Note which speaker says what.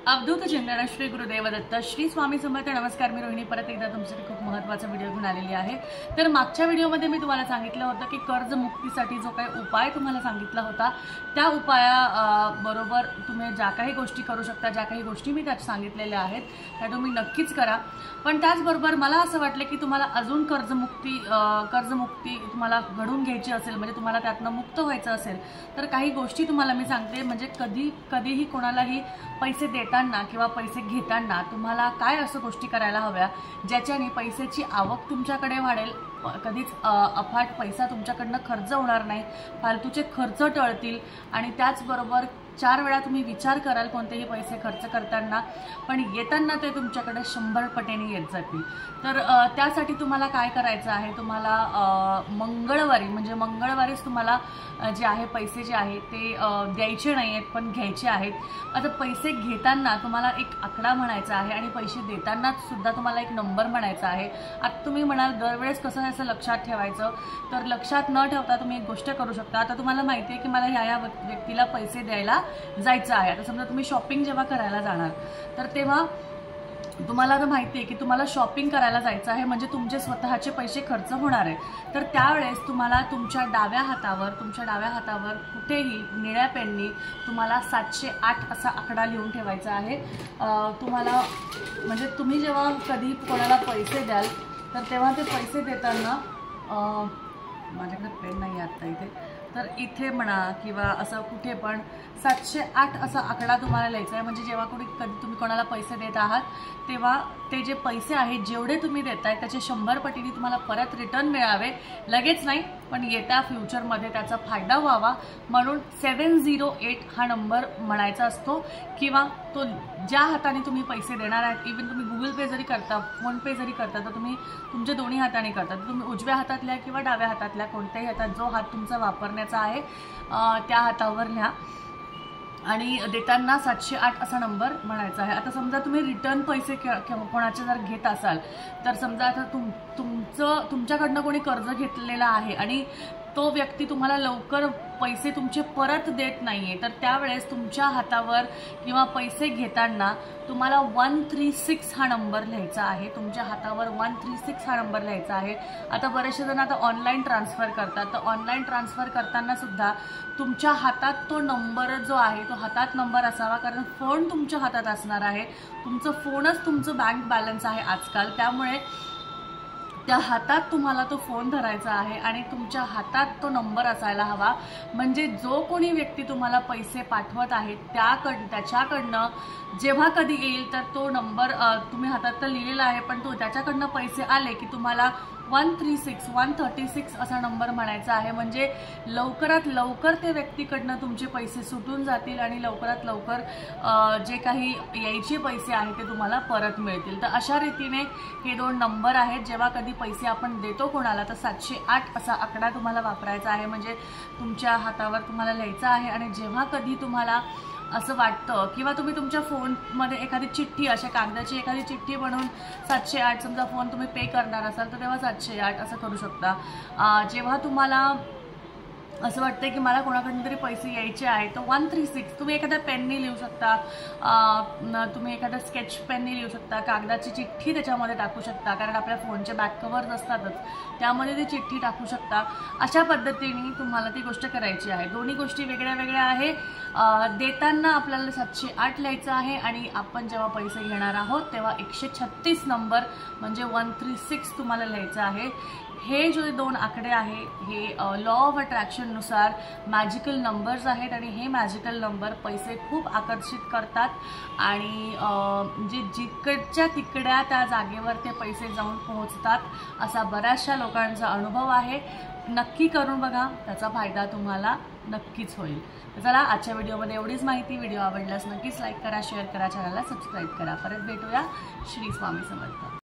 Speaker 1: अवधूत चिंतन श्री गुरुदेव दत्त श्री स्वामी समर्थ। नमस्कार, मी रोहिणी परत एकदा तुमच्यासाठी खूप महत्त्वाचा व्हिडिओ घेऊन आलेली आहे। तर मागच्या व्हिडिओमध्ये मी तुम्हाला सांगितलं होतं की कर्जमुक्तीसाठी जो काही उपाय तुम्हाला सांगितला होता त्या उपाया बरोबर तुम्ही ज्या काही गोष्टी करू शकता, ज्या काही गोष्टी मी त्यात सांगितलेल्या आहेत त्या तुम्ही नक्कीच करा। पण त्याचबरोबर मला असं वाटलं की तुम्हाला अजून कर्जमुक्ती तुम्हाला घडून घ्यायची असेल, म्हणजे तुम्हाला त्यातनं मुक्त व्हायचं असेल तर काही गोष्टी तुम्हाला मी सांगते। म्हणजे कधीही कोणालाही पैसे देताना किंवा पैसे घेताना तुम्हाला काय असं गोष्टी करायला हव्या ज्याच्याने पैशाची आवक तुमच्याकडे वाढेल, कधीच अफाट पैसा तुमच्याकडनं खर्च होणार नाही, फालतूचे खर्च टळतील आणि त्याचबरोबर 4 वेळा तुम्ही विचार कराल कोणतेही पैसे खर्च करताना, पण येताना ते तुमच्याकडे 100 पटीने येत जातील। तर त्यासाठी तुम्हाला काय करायचं आहे, तुम्हाला मंगळवारीच तुम्हाला जे आहे पैसे जे आहे ते द्यायचे नाही आहेत पण घ्यायचे आहेत। आता पैसे घेताना तुम्हाला एक आकडा म्हणायचा आहे आणि पैसे देताना सुद्धा तुम्हाला एक नंबर म्हणायचा आहे। आता तुम्ही म्हणाल दरवेळेस कसं असं लक्षात ठेवायचं, तर लक्षात न ठेवता तुम्ही एक गोष्ट करू शकता। आता तुम्हाला माहिती आहे की मला ह्या व्यक्तीला पैसे द्यायला जायचं आहे। आता समजा तुम्ही शॉपिंग जेव्हा करायला जाणार तर तेव्हा तुम्हाला आता माहिती आहे की तुम्हाला शॉपिंग करायला जायचं आहे, म्हणजे तुमचे स्वतःचे पैसे खर्च होणार आहे। तर त्यावेळेस तुम्हाला तुमच्या डाव्या हातावर कुठेही निळ्या पेननी तुम्हाला 708 असा आकडा लिहून ठेवायचा आहे। तुम्हाला म्हणजे तुम्ही जेव्हा कधी कोणाला पैसे द्याल तर तेव्हा ते पैसे देताना माझ्याकडे पेन नाही आता इथे, तर इथे म्हणा किंवा असं कुठे पण 708 असा आकडा तुम्हाला लिहायचा आहे। म्हणजे जेव्हा कधी तुम्ही कोणाला पैसे देत आहात तेव्हा ते जे पैसे आहेत जेवढे तुम्ही देताय त्याचे 100 पटीने तुम्हाला परत रिटर्न मिळावे, लगेच नाही पण येत्या फ्युचरमध्ये त्याचा फायदा व्हावा म्हणून 708 हा नंबर म्हणायचा असतो। किंवा तो ज्या हाताने तुम्ही पैसे देणार आहात, इव्हन तुम्ही गुगल पे जरी करता, फोन पे जरी करता तर तुम्ही तुमच्या दोन्ही हाताने करता, तर तुम्ही उजव्या हातातल्या किंवा डाव्या हातातल्या कोणत्याही हातात जो हात तुमचा वापरण्याचा आहे त्या हातावर लिहा आणि देताना 708 असा नंबर म्हणायचा आहे। आता समजा तुम्ही रिटर्न पैसे कोणाचे जर घेत असाल तर समजा आता तुमच्याकडनं कोणी कर्ज घेतलेला आहे आणि तो व्यक्ती तुम्हाला लवकर पैसे तुमचे परत देत नाहीये, तर त्यावेळेस तुमच्या हातावर किंवा पैसे घेताना तुम्हाला 136 हा नंबर लिहायचा आहे। तुमच्या हातावर 136 हा नंबर लिहायचा आहे। आता बरेचसे जण आता ऑनलाईन ट्रान्सफर करतात, तर ऑनलाईन ट्रान्सफर करताना सुद्धा तुमच्या हातात तो नंबर जो आहे तो हातात नंबर असावा, कारण फोन तुमच्या हातात असणार आहे। तुमचं फोनच तुमचं बँक बॅलन्स आहे आजकाल, त्यामुळे त्या हातात तुम्हाला तो फोन धरायचा आहे आणि तुमच्या हातात तो नंबर असायला हवा। म्हणजे जो कोणी व्यक्ती तुम्हाला पैसे पाठवत आहे त्याच्याकडनं जेव्हा कधी येईल तर तो नंबर तुम्ही हातात तर लिहिलेला आहे, पण तो त्याच्याकडनं पैसे आले की तुम्हाला 136 असा नंबर म्हणायचा आहे। म्हणजे लवकरात लवकर त्या व्यक्तीकडनं तुमचे पैसे सुटून जातील आणि लवकरात लवकर जे काही यायचे पैसे आहेत ते तुम्हाला परत मिळतील। तर अशा रीतीने हे 2 नंबर आहेत। जेव्हा कधी पैसे आपण देतो कोणाला तर 708 असा आकडा तुम्हाला वापरायचा आहे, म्हणजे तुमच्या हातावर तुम्हाला लिहायचा आहे। आणि जेव्हा कधी तुम्हाला असं वाटतं किंवा तुम्ही तुमच्या फोनमध्ये एखादी चिठ्ठी, अशा कागदाची एखादी चिठ्ठी बनवून 708 समजा फोन तुम्ही पे करणार असाल तर तेव्हा 708 असं करू शकता। जेव्हा तुम्हाला असं वाटतं की मला कोणाकडून तरी पैसे यायचे आहेत तर 136 तुम्ही एखाद्या पेनने लिहू शकता, तुम्ही एखाद्या स्केच पेनने लिहू शकता, कागदाची चिठ्ठी त्याच्यामध्ये टाकू शकता, कारण आपल्या फोनचे बॅक कव्हर्स असतातच त्यामध्ये ती चिठ्ठी टाकू शकता। अशा पद्धतीने तुम्हाला ती गोष्ट करायची आहे। दोन्ही गोष्टी वेगळ्या वेगळ्या आहे। देताना आपल्याला 708 लिहायचं आहे आणि आपण जेव्हा पैसे घेणार आहोत तेव्हा 136 नंबर म्हणजे 136 तुम्हाला लिहायचं आहे। हे जे 2 आकडे आहे हे लॉ ऑफ अट्रॅक्शन नुसार मॅजिकल नंबर्स आहेत आणि हे मॅजिकल नंबर पैसे खूप आकर्षित करतात आणि म्हणजे जिकडच्या तिकड्या त्या जागेवर ते पैसे जाऊन पोहोचतात असा बऱ्याचशा लोकांचा अनुभव आहे। नक्की करून बघा, त्याचा फायदा तुम्हाला नक्कीच होईल। चला, आजच्या व्हिडिओमध्ये एवढीच माहिती। व्हिडिओ आवडल्यास नक्कीच लाईक करा, शेअर करा, चॅनलला सबस्क्राईब करा। परत भेटूया। श्री स्वामी समर्थ।